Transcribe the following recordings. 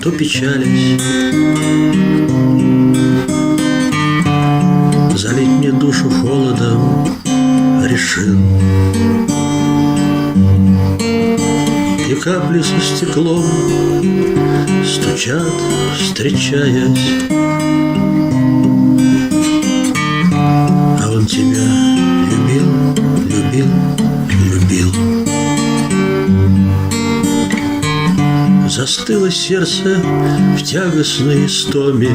то печалясь, залить мне душу холодом решил. И капли со стеклом стучат, встречаясь, а он тебя любил, любил, любил. Застыло сердце в тягостной истоме,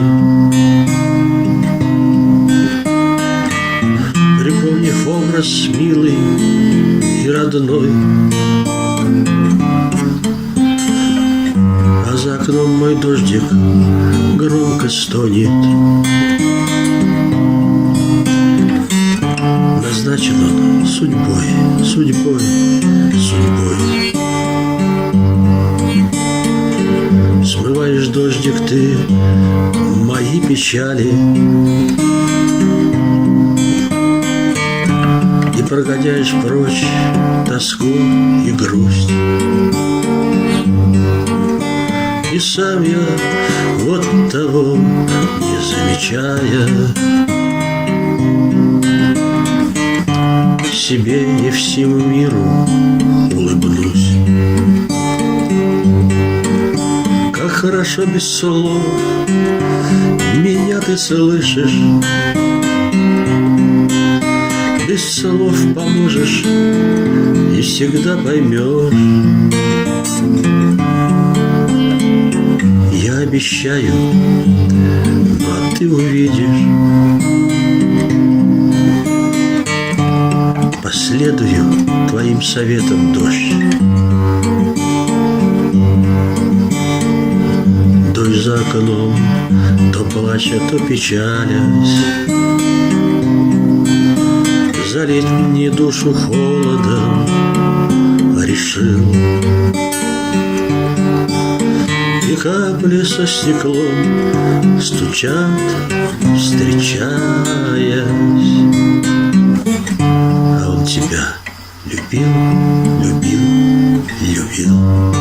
припомнив образ милый и родной. А за окном мой дождик громко стонет. Назначен он судьбой, судьбой, судьбой. Смываешь, дождик, ты мои печали и прогоняешь прочь тоску и грусть. И сам я, вот того не замечая, себе и всему миру улыбнусь. Как хорошо без слов меня ты слышишь, без слов поможешь и всегда поймешь. Я обещаю, но ты увидишь. Последую твоим советам, дождь. Дождь за окном, то плача, то печалясь, залить мне душу холодом решил. И капли со стеклом стучат, встречаясь, а он тебя любил, любил, любил.